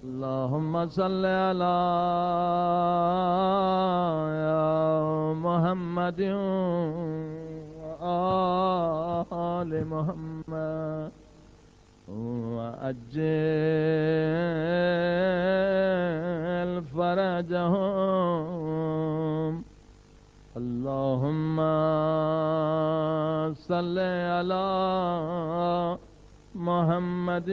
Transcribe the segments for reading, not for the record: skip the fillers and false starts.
اللهم صل على محمد وآل محمد وأجل فرجهم. اللهم صل على محمد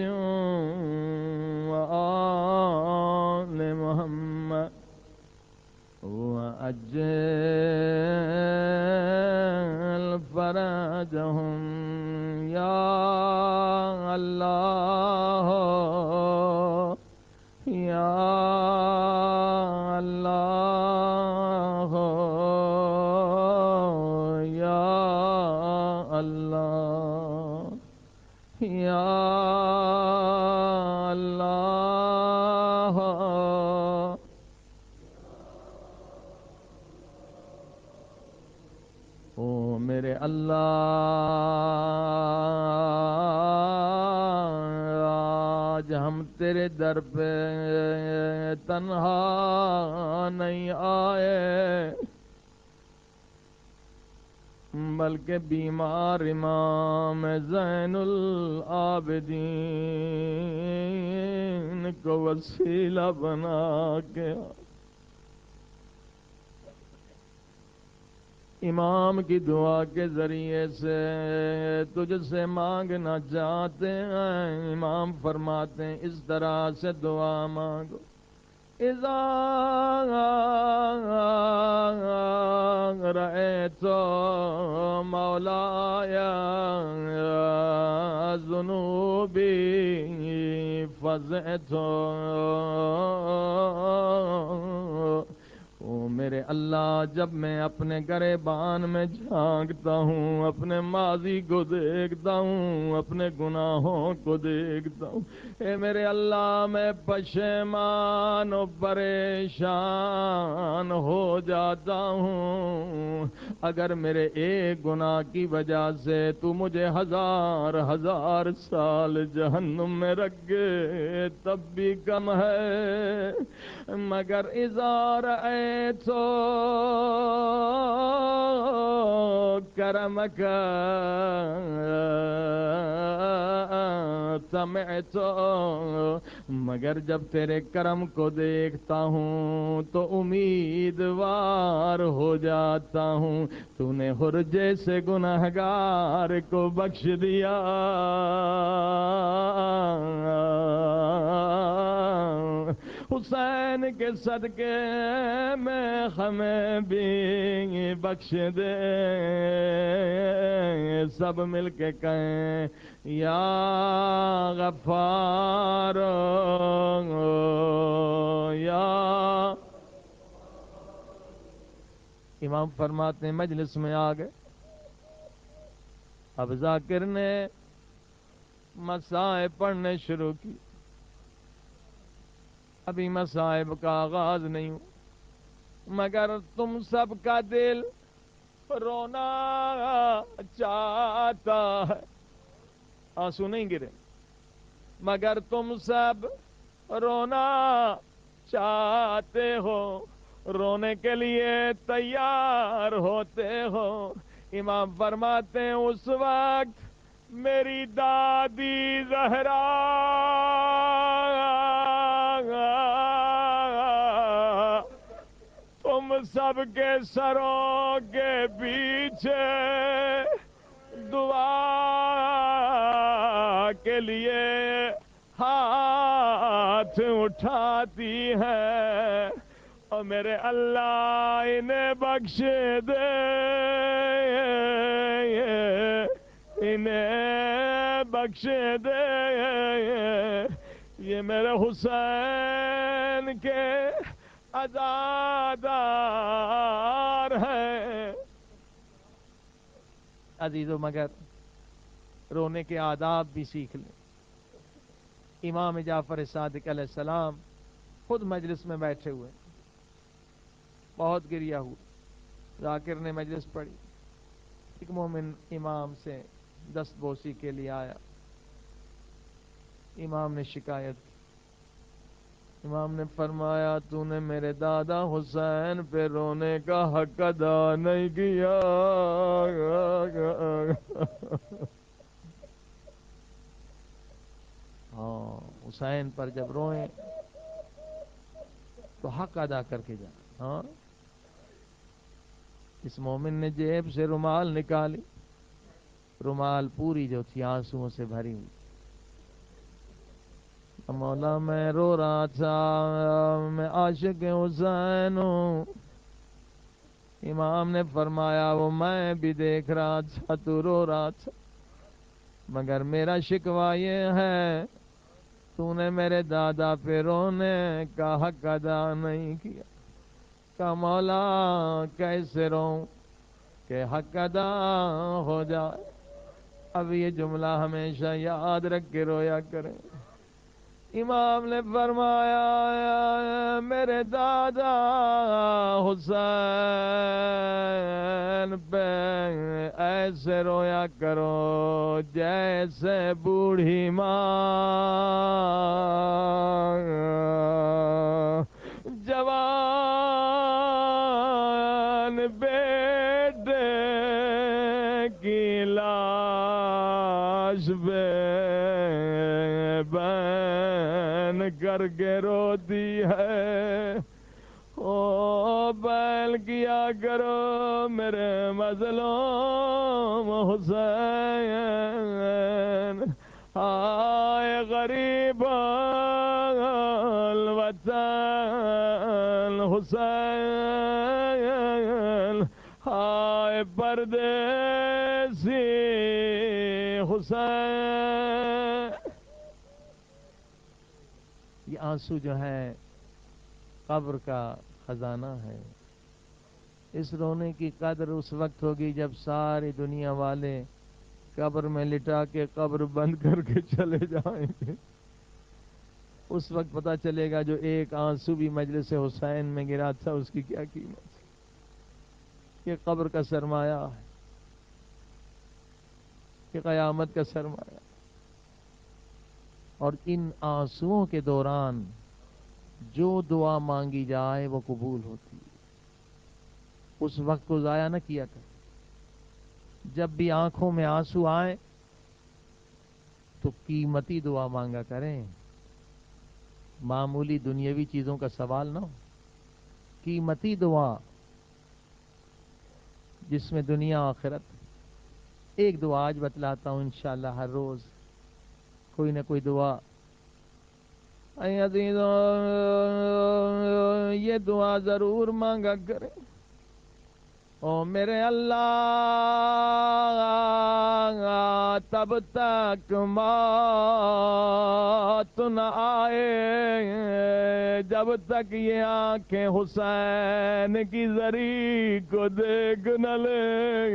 وآل محمد وأجل فرجهم. یا اللہ یا اللہ یا اللہ یا اللہ. او میرے اللہ، آج ہم تیرے در پہ تنہا نہیں آئے، بلکہ بیمار امام زین العابدین کو وسیلہ بنا کے امام کی دعا کے ذریعے سے تجھ سے مانگنا چاہتے ہیں. امام فرماتے ہیں اس طرح سے دعا مانگو: اذا رأيت مولاي ذنوبي فزعت. او میرے اللہ، جب میں اپنے گریبان میں جھانکتا ہوں، اپنے ماضی کو دیکھتا ہوں، اپنے گناہوں کو دیکھتا ہوں، اے میرے اللہ میں پشیمان و پریشان ہو جاتا ہوں. اگر میرے ایک گناہ کی وجہ سے تو مجھے ہزار ہزار سال جہنم میں رکھ گئے تب بھی کم ہے. مگر اذا رأيت کرمک سمعت. مگر جب تیرے کرم کو دیکھتا ہوں تو امیدوار ہو جاتا ہوں. تو نے حر جیسے گنہگار کو بخش دیا. حسین کے صدقے میں ہمیں بھی بخش دے. سب مل کے کہیں یا غفار یا. امام فرماتے ہیں مجلس میں آ گئے. اب ذاکر نے مسائب پڑھنے شروع کی. ابھی مصائب کا آغاز نہیں ہو، مگر تم سب کا دل رونا چاہتا ہے. آنسو نہیں گرے، مگر تم سب رونا چاہتے ہو، رونے کے لیے تیار ہوتے ہو. امام فرماتے ہیں اس وقت میری دادی زہرا تم سب کے سروں کے پیچھے دعا کے لیے ہاتھ اٹھاتی ہے. اور میرے اللہ انہیں بخش دے، انہیں بخش دے. یہ میرے حسین کے عزادار ہیں. عزیزو مگر رونے کے آداب بھی سیکھ لیں. امام جعفر صادق علیہ السلام خود مجلس میں بیٹھے ہوئے، بہت گریہ ہوا. ذاکر نے مجلس پڑھی. ایک مومن امام سے دست بوسی کے لیے آیا. امام نے شکایت کی امام نے فرمایا تو نے میرے دادا حسین پہ رونے کا حق ادا نہیں کیا. ہاں، حسین پر جب روئیں تو حق ادا کر کے جائیں. ہاں، اس مومن نے جیب سے رومال نکالی، رومال پوری جو تھی آنسوؤں سے بھری ہوئی. مولا میں رو رہا تھا، میں عاشق حسین ہوں. امام نے فرمایا وہ میں بھی دیکھ رہا تھا تو رو رہا تھا، مگر میرا شکوہ یہ ہے تو نے میرے دادا پہ رونے کا حق ادا نہیں کیا. کہ مولا کیسے روں کہ حق ادا ہو جائے. اب یہ جملہ ہمیشہ یاد رکھ کے رویا کریں. امام نے فرمایا میرے دادا حسین پہ ایسے رویا کرو جیسے بوڑھی ماں جوان بیٹے کی لاش پہ کر کے روتی ہے. او بیل کیا کرو میرے مظلوم حسین. آئے غریب الوطن حسین، آئے پردیسی حسین. یہ آنسو جو ہے قبر کا خزانہ ہے. اس رونے کی قدر اس وقت ہوگی جب ساری دنیا والے قبر میں لٹا کے قبر بند کر کے چلے جائیں گے. اس وقت پتہ چلے گا جو ایک آنسو بھی مجلس حسین میں گرا تھا اس کی کیا قیمت. یہ قبر کا سرمایہ ہے، یہ قیامت کا سرمایہ. اور ان آنسوؤں کے دوران جو دعا مانگی جائے وہ قبول ہوتی ہے. اس وقت کو ضائع نہ کیا کر. جب بھی آنکھوں میں آنسو آئے تو قیمتی دعا مانگا کریں. معمولی دنیاوی چیزوں کا سوال نہ ہو، قیمتی دعا جس میں دنیا آخرت. ایک دعا آج بتلاتا ہوں انشاءاللہ ہر روز کوئی نہ کوئی دعا. اے عزیزو یہ دعا ضرور مانگا کریں. او میرے اللہ تب تک موت نہ آئے جب تک یہ آنکھیں حسین کی زری کو دیکھ نہ لیں.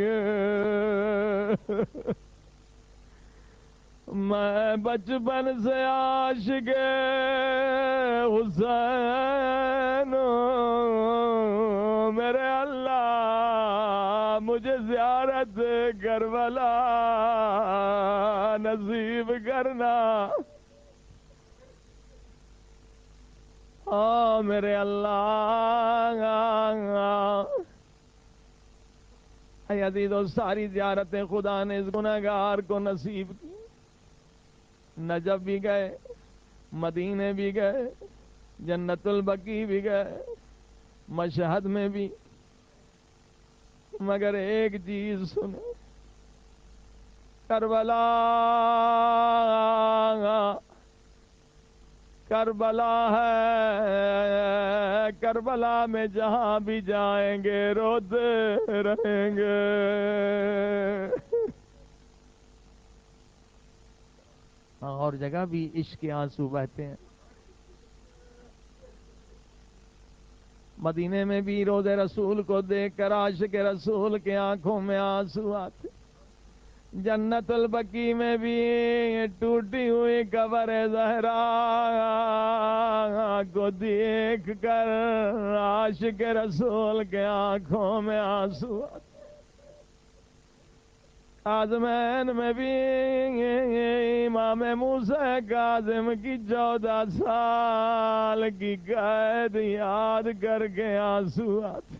میں بچپن سے عاشق حسین ہوں. میرے اللہ مجھے زیارت کربلا نصیب کرنا. ہاں میرے اللہ. اے عزیزو ساری زیارتیں خدا نے اس گنہگار کو نصیب کی. نجف بھی گئے، مدینے بھی گئے، جنت البقیع بھی گئے، مشہد میں بھی، مگر ایک چیز سنیں، کربلا کربلا ہے. کربلا میں جہاں بھی جائیں گے روتے رہیں گے. اور جگہ بھی عشق کے آنسو بہتے ہیں. مدینے میں بھی روضہ رسول کو دیکھ کر عاشق رسول کے آنکھوں میں آنسو آتے. جنت البقیع میں بھی ٹوٹی ہوئی قبر زہرا کو دیکھ کر عاشق رسول کے آنکھوں میں آنسو آتے. آزمین میں بھی امام موسیٰ کاظم کی 14 سال کی قید یاد کر کے آنسو آتے،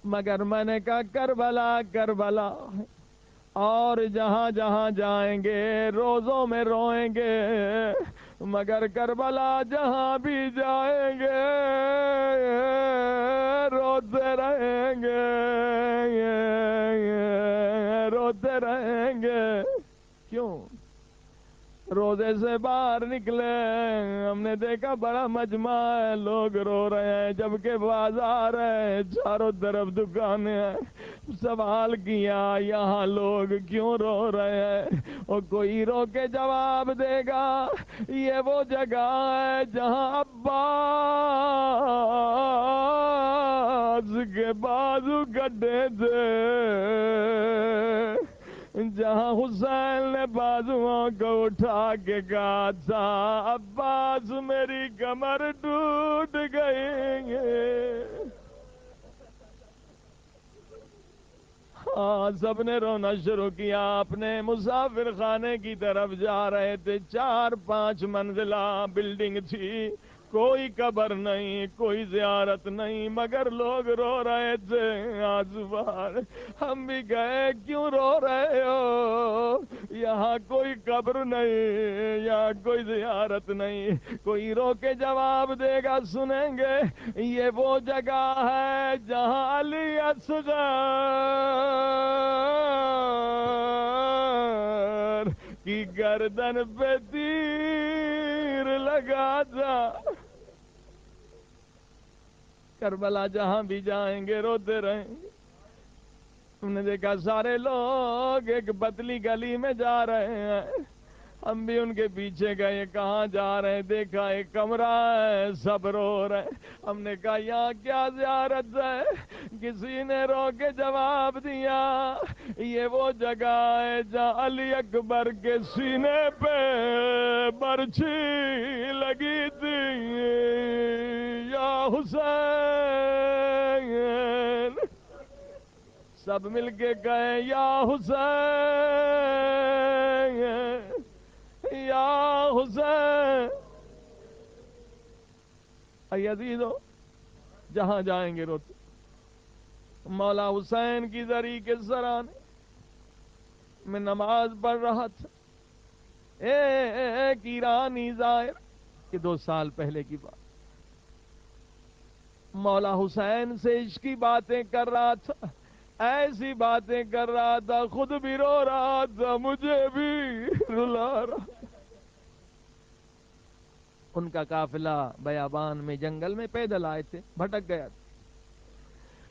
مگر میں نے کہا کربلا کربلا، اور جہاں جہاں جائیں گے روزوں میں روئیں گے، مگر کربلا جہاں بھی جائیں گے روتے رہیں گے، روتے رہیں گے۔ کیوں؟ روزے سے باہر نکلے ہم نے دیکھا بڑا مجمع ہے، لوگ رو رہے ہیں، جبکہ بازار ہے، چاروں طرف دکانیں ہیں۔ سوال کیا یہاں لوگ کیوں رو رہے ہیں؟ اور کوئی رو کے جواب دے گا یہ وہ جگہ ہے جہاں عباس کے بازو کٹے تھے، جہاں حسین نے بازوؤں کو اٹھا کے کہا تھا عباس میری کمر ٹوٹ گئی ہے۔ ہاں، سب نے رونا شروع کیا، اپنے مسافر خانے کی طرف جا رہے تھے۔ 4-5 منزلہ بلڈنگ تھی، کوئی قبر نہیں، کوئی زیارت نہیں، مگر لوگ رو رہے تھے آنسو بہار۔ ہم بھی گئے، کیوں رو رہے ہو؟ یہاں کوئی قبر نہیں، یہاں کوئی زیارت نہیں۔ کوئی رو کے جواب دے گا، سنیں گے یہ وہ جگہ ہے جہاں علی اصغر کی گردن پہ تیر لگا تھا۔ کربلا جہاں بھی جائیں گے روتے رہیں گے۔ تم نے دیکھا سارے لوگ ایک پتلی گلی میں جا رہے ہیں، ہم بھی ان کے پیچھے گئے، کہاں جا رہے ہیں؟ دیکھا ایک کمرہ ہے، سب رو رہے ہیں۔ ہم نے کہا یہاں کیا زیارت ہے؟ کسی نے رو کے جواب دیا یہ وہ جگہ ہے جہاں علی اکبر کے سینے پہ برچھی لگی تھی، یا حسین۔ سب مل کے کہیں یا حسین، یا حسین۔ اے عزیزو، جہاں جائیں گے روتے۔ مولا حسین کی زری کے سرانے میں نماز پڑھ رہا تھا، ایک ایرانی زائر، کہ 2 سال پہلے کی بات، مولا حسین سے عشق کی باتیں کر رہا تھا، ایسی باتیں کر رہا تھا، خود بھی رو رہا تھا، مجھے بھی رلا رہا۔ ان کا قافلہ بیابان میں جنگل میں پیدل آئے تھے، بھٹک گیا تھا،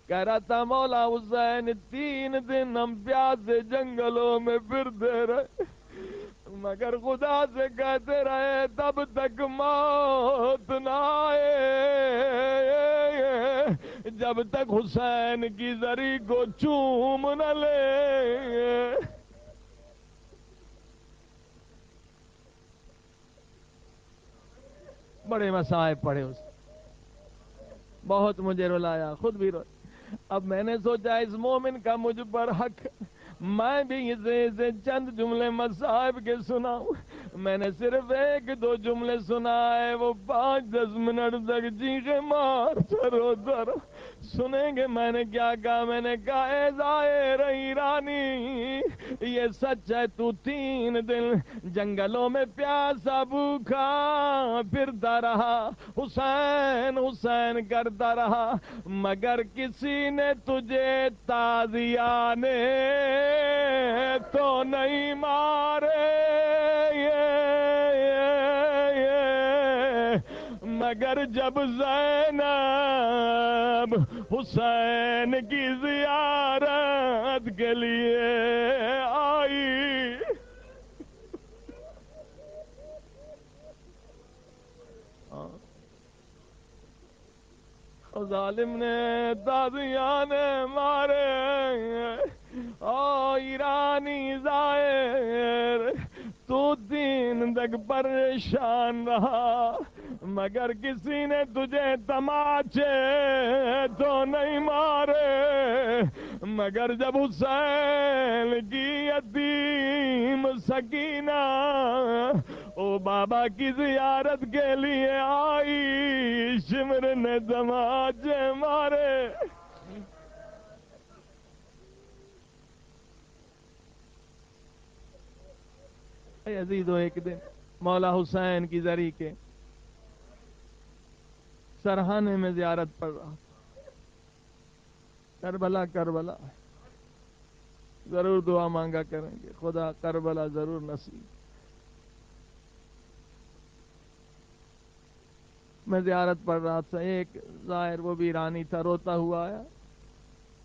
کہہ رہا تھا مولا حسین 3 دن ہم پیاسے جنگلوں میں پھرتے رہے، مگر خدا سے کہتے رہے تب تک موت نہ آئے جب تک حسین کی زری کو چوم نہ لے۔ بڑے مصائب پڑے اس، بہت مجھے رلایا، خود بھی رو۔ اب میں نے سوچا اس مومن کا مجھ پر حق، میں بھی اسے چند جملے مصائب کے سناؤں۔ میں نے صرف 1-2 جملے سنائے، وہ 5-10 منٹ تک چیخے مارتا روتا رہا۔ سنیں گے میں نے کیا کہا؟ میں نے کہا اے ظاہر ایرانی، یہ سچ ہے تو 3 دن جنگلوں میں پیاسا بھوکا پھرتا رہا، حسین حسین کرتا رہا، مگر کسی نے تجھے تازیانے تو نہیں مارے، مگر جب زینب حسین کی زیارت کے لیے آئی، ظالم نے تازیانے مارے۔ او ایرانی زائر، تو دین تک پریشان رہا، مگر کسی نے تجھے تماچے تو نہیں مارے، مگر جب حسین کی یتیم سکینہ او بابا کی زیارت کے لیے آئی، شمر نے تماچے مارے۔ اے عزیزو، ایک دن مولا حسین کی زری کے سرہانے میں زیارت پڑ رہا تھا۔ کربلا کربلا ضرور دعا مانگا کریں گے، خدا کربلا ضرور نصیب۔ میں زیارت پڑھ رہا تھا، ایک ظاہر وہ بھی ایرانی تھا، روتا ہوا آیا،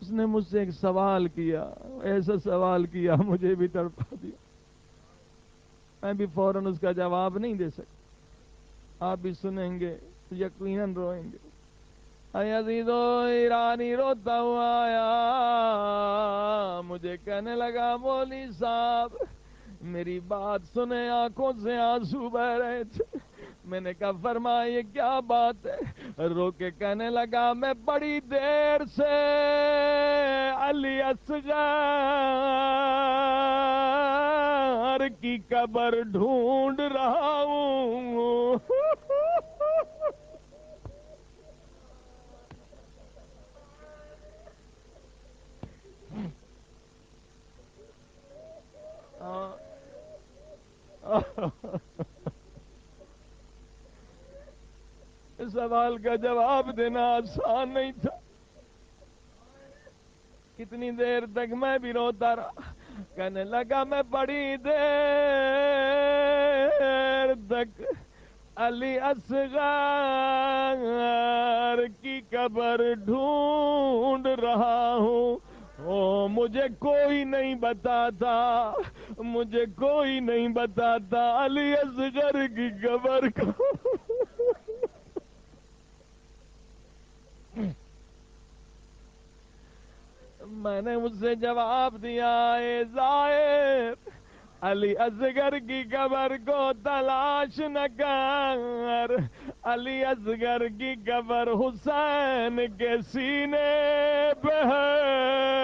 اس نے مجھ سے ایک سوال کیا، ایسا سوال کیا مجھے بھی تڑپا دیا، میں بھی فوراً اس کا جواب نہیں دے سکتا، آپ بھی سنیں گے تو یقیناً روئیں گے۔ اے عزیزو، ایرانی روتا ہوا آیا، مجھے کہنے لگا مولوی صاحب میری بات سنے، آنکھوں سے آنسو بہ رہے تھے۔ میں نے کہا فرمائے یہ کیا بات ہے؟ رو کے کہنے لگا میں بڑی دیر سے علی اصغر کی قبر ڈھونڈ رہا ہوں۔ اس سوال کا جواب دینا آسان نہیں تھا، کتنی دیر تک میں بھی روتا رہا، کہنے لگا میں بڑی دیر تک علی اصغر کی قبر ڈھونڈ رہا ہوں، او مجھے کوئی نہیں بتاتا، مجھے کوئی نہیں بتاتا علی اصغر کی قبر کو۔ میں نے اس سے جواب دیا، اے ظاہر علی اصغر کی قبر کو تلاش نہ کر، علی اصغر کی قبر حسین کے سینے پہ ہے،